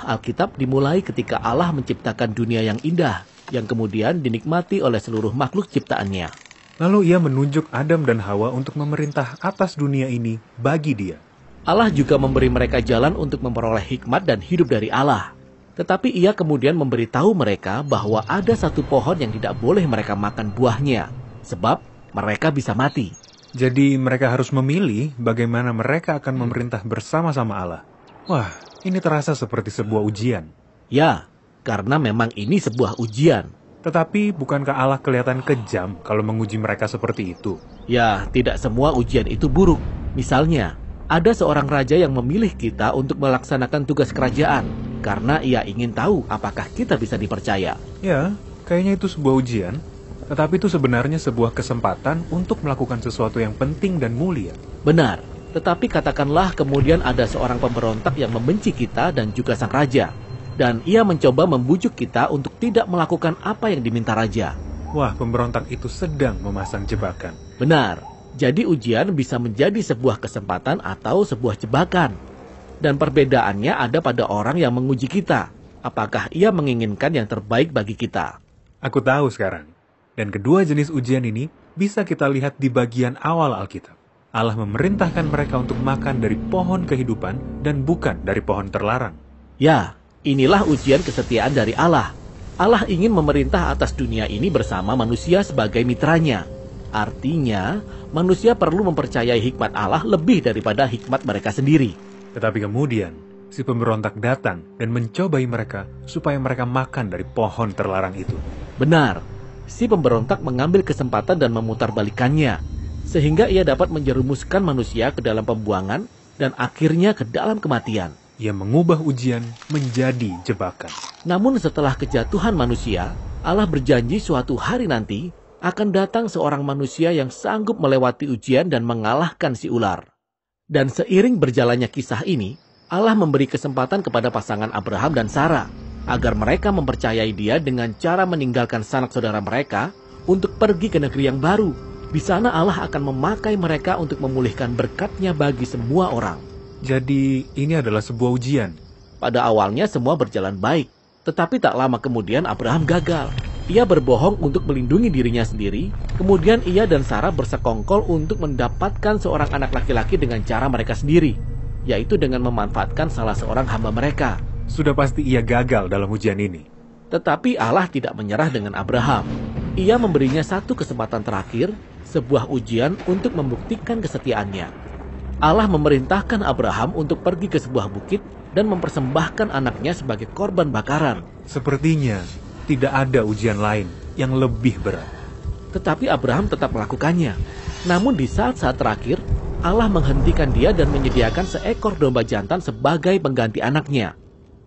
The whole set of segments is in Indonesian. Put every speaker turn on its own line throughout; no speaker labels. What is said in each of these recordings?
Alkitab dimulai ketika Allah menciptakan dunia yang indah, yang kemudian dinikmati oleh seluruh makhluk ciptaannya.
Lalu ia menunjuk Adam dan Hawa untuk memerintah atas dunia ini bagi dia.
Allah juga memberi mereka jalan untuk memperoleh hikmat dan hidup dari Allah. Tetapi ia kemudian memberitahu mereka bahwa ada satu pohon yang tidak boleh mereka makan buahnya, sebab mereka bisa mati.
Jadi mereka harus memilih bagaimana mereka akan memerintah bersama-sama Allah. Wah, ini terasa seperti sebuah ujian.
Ya, karena memang ini sebuah ujian.
Tetapi bukankah Allah kelihatan kejam kalau menguji mereka seperti itu?
Ya, tidak semua ujian itu buruk. Misalnya, ada seorang raja yang memilih kita untuk melaksanakan tugas kerajaan, karena ia ingin tahu apakah kita bisa dipercaya.
Ya, kayaknya itu sebuah ujian. Tetapi itu sebenarnya sebuah kesempatan untuk melakukan sesuatu yang penting dan mulia.
Benar, tetapi katakanlah kemudian ada seorang pemberontak yang membenci kita dan juga sang raja. Dan ia mencoba membujuk kita untuk tidak melakukan apa yang diminta raja.
Wah, pemberontak itu sedang memasang jebakan.
Benar, jadi ujian bisa menjadi sebuah kesempatan atau sebuah jebakan. Dan perbedaannya ada pada orang yang menguji kita. Apakah ia menginginkan yang terbaik bagi kita?
Aku tahu sekarang. Dan kedua jenis ujian ini bisa kita lihat di bagian awal Alkitab. Allah memerintahkan mereka untuk makan dari pohon kehidupan dan bukan dari pohon terlarang.
Ya, inilah ujian kesetiaan dari Allah. Allah ingin memerintah atas dunia ini bersama manusia sebagai mitranya. Artinya, manusia perlu mempercayai hikmat Allah lebih daripada hikmat mereka sendiri.
Tetapi kemudian, si pemberontak datang dan mencobai mereka supaya mereka makan dari pohon terlarang itu.
Benar. Si pemberontak mengambil kesempatan dan memutarbalikannya, sehingga ia dapat menjerumuskan manusia ke dalam pembuangan dan akhirnya ke dalam kematian.
Ia mengubah ujian menjadi jebakan.
Namun setelah kejatuhan manusia, Allah berjanji suatu hari nanti akan datang seorang manusia yang sanggup melewati ujian dan mengalahkan si ular. Dan seiring berjalannya kisah ini, Allah memberi kesempatan kepada pasangan Abraham dan Sarah agar mereka mempercayai dia dengan cara meninggalkan sanak saudara mereka untuk pergi ke negeri yang baru. Di sana Allah akan memakai mereka untuk memulihkan berkat-Nya bagi semua orang.
Jadi ini adalah sebuah ujian.
Pada awalnya semua berjalan baik, tetapi tak lama kemudian Abraham gagal. Ia berbohong untuk melindungi dirinya sendiri, kemudian ia dan Sarah bersekongkol untuk mendapatkan seorang anak laki-laki dengan cara mereka sendiri, yaitu dengan memanfaatkan salah seorang hamba mereka.
Sudah pasti ia gagal dalam ujian ini.
Tetapi Allah tidak menyerah dengan Abraham. Ia memberinya satu kesempatan terakhir, sebuah ujian untuk membuktikan kesetiaannya. Allah memerintahkan Abraham untuk pergi ke sebuah bukit dan mempersembahkan anaknya sebagai korban bakaran.
Sepertinya tidak ada ujian lain yang lebih berat.
Tetapi Abraham tetap melakukannya. Namun di saat-saat terakhir, Allah menghentikan dia dan menyediakan seekor domba jantan sebagai pengganti anaknya.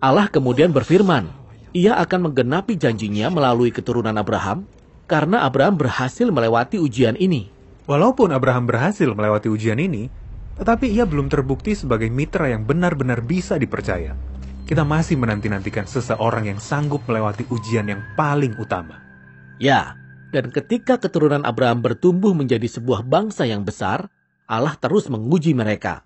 Allah kemudian berfirman, ia akan menggenapi janjinya melalui keturunan Abraham, karena Abraham berhasil melewati ujian ini.
Walaupun Abraham berhasil melewati ujian ini, tetapi ia belum terbukti sebagai mitra yang benar-benar bisa dipercaya. Kita masih menanti-nantikan seseorang yang sanggup melewati ujian yang paling utama.
Ya, dan ketika keturunan Abraham bertumbuh menjadi sebuah bangsa yang besar, Allah terus menguji mereka.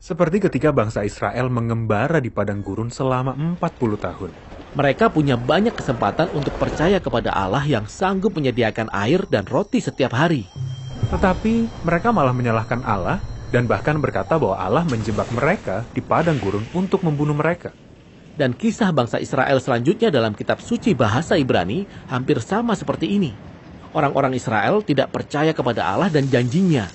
Seperti ketika bangsa Israel mengembara di padang gurun selama 40 tahun.
Mereka punya banyak kesempatan untuk percaya kepada Allah yang sanggup menyediakan air dan roti setiap hari.
Tetapi mereka malah menyalahkan Allah dan bahkan berkata bahwa Allah menjebak mereka di padang gurun untuk membunuh mereka.
Dan kisah bangsa Israel selanjutnya dalam kitab suci bahasa Ibrani hampir sama seperti ini. Orang-orang Israel tidak percaya kepada Allah dan janjinya.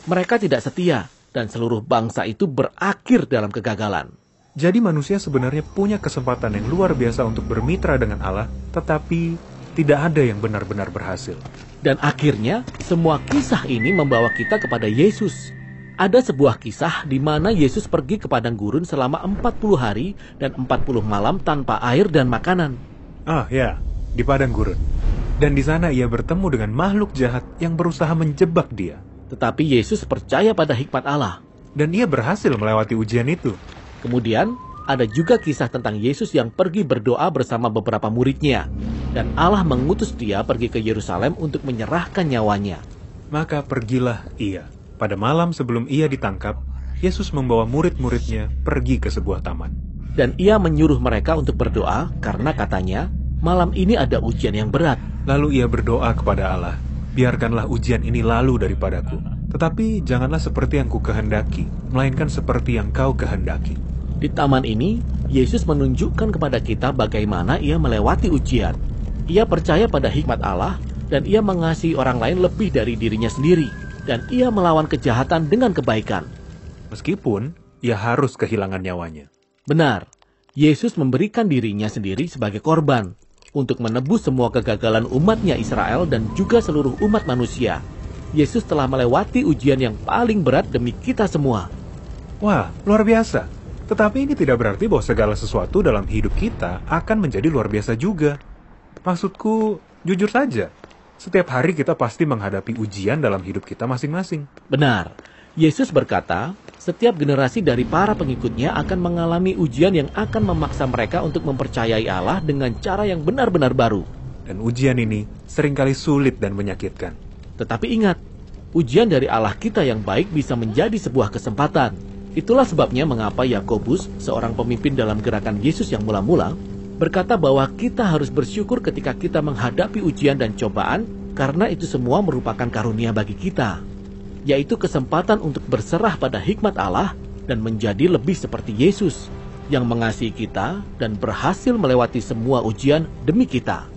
Mereka tidak setia. Dan seluruh bangsa itu berakhir dalam kegagalan.
Jadi manusia sebenarnya punya kesempatan yang luar biasa untuk bermitra dengan Allah, tetapi tidak ada yang benar-benar berhasil.
Dan akhirnya, semua kisah ini membawa kita kepada Yesus. Ada sebuah kisah di mana Yesus pergi ke padang gurun selama 40 hari dan 40 malam tanpa air dan makanan.
Ah ya, di padang gurun. Dan di sana ia bertemu dengan makhluk jahat yang berusaha menjebak dia.
Tetapi Yesus percaya pada hikmat Allah.
Dan ia berhasil melewati ujian itu.
Kemudian, ada juga kisah tentang Yesus yang pergi berdoa bersama beberapa muridnya. Dan Allah mengutus dia pergi ke Yerusalem untuk menyerahkan nyawanya.
Maka pergilah ia. Pada malam sebelum ia ditangkap, Yesus membawa murid-muridnya pergi ke sebuah taman.
Dan ia menyuruh mereka untuk berdoa karena katanya, malam ini ada ujian yang berat.
Lalu ia berdoa kepada Allah, biarkanlah ujian ini lalu daripadaku. Tetapi janganlah seperti yang ku kehendaki, melainkan seperti yang kau kehendaki.
Di taman ini, Yesus menunjukkan kepada kita bagaimana ia melewati ujian. Ia percaya pada hikmat Allah, dan ia mengasihi orang lain lebih dari dirinya sendiri. Dan ia melawan kejahatan dengan kebaikan.
Meskipun ia harus kehilangan nyawanya.
Benar, Yesus memberikan dirinya sendiri sebagai korban untuk menebus semua kegagalan umatnya Israel dan juga seluruh umat manusia. Yesus telah melewati ujian yang paling berat demi kita semua.
Wah, luar biasa. Tetapi ini tidak berarti bahwa segala sesuatu dalam hidup kita akan menjadi luar biasa juga. Maksudku, jujur saja, setiap hari kita pasti menghadapi ujian dalam hidup kita masing-masing.
Benar, Yesus berkata, setiap generasi dari para pengikutnya akan mengalami ujian yang akan memaksa mereka untuk mempercayai Allah dengan cara yang benar-benar baru.
Dan ujian ini seringkali sulit dan menyakitkan.
Tetapi ingat, ujian dari Allah kita yang baik bisa menjadi sebuah kesempatan. Itulah sebabnya mengapa Yakobus, seorang pemimpin dalam gerakan Yesus yang mula-mula, berkata bahwa kita harus bersyukur ketika kita menghadapi ujian dan cobaan, karena itu semua merupakan karunia bagi kita, yaitu kesempatan untuk berserah pada hikmat Allah dan menjadi lebih seperti Yesus, yang mengasihi kita dan berhasil melewati semua ujian demi kita.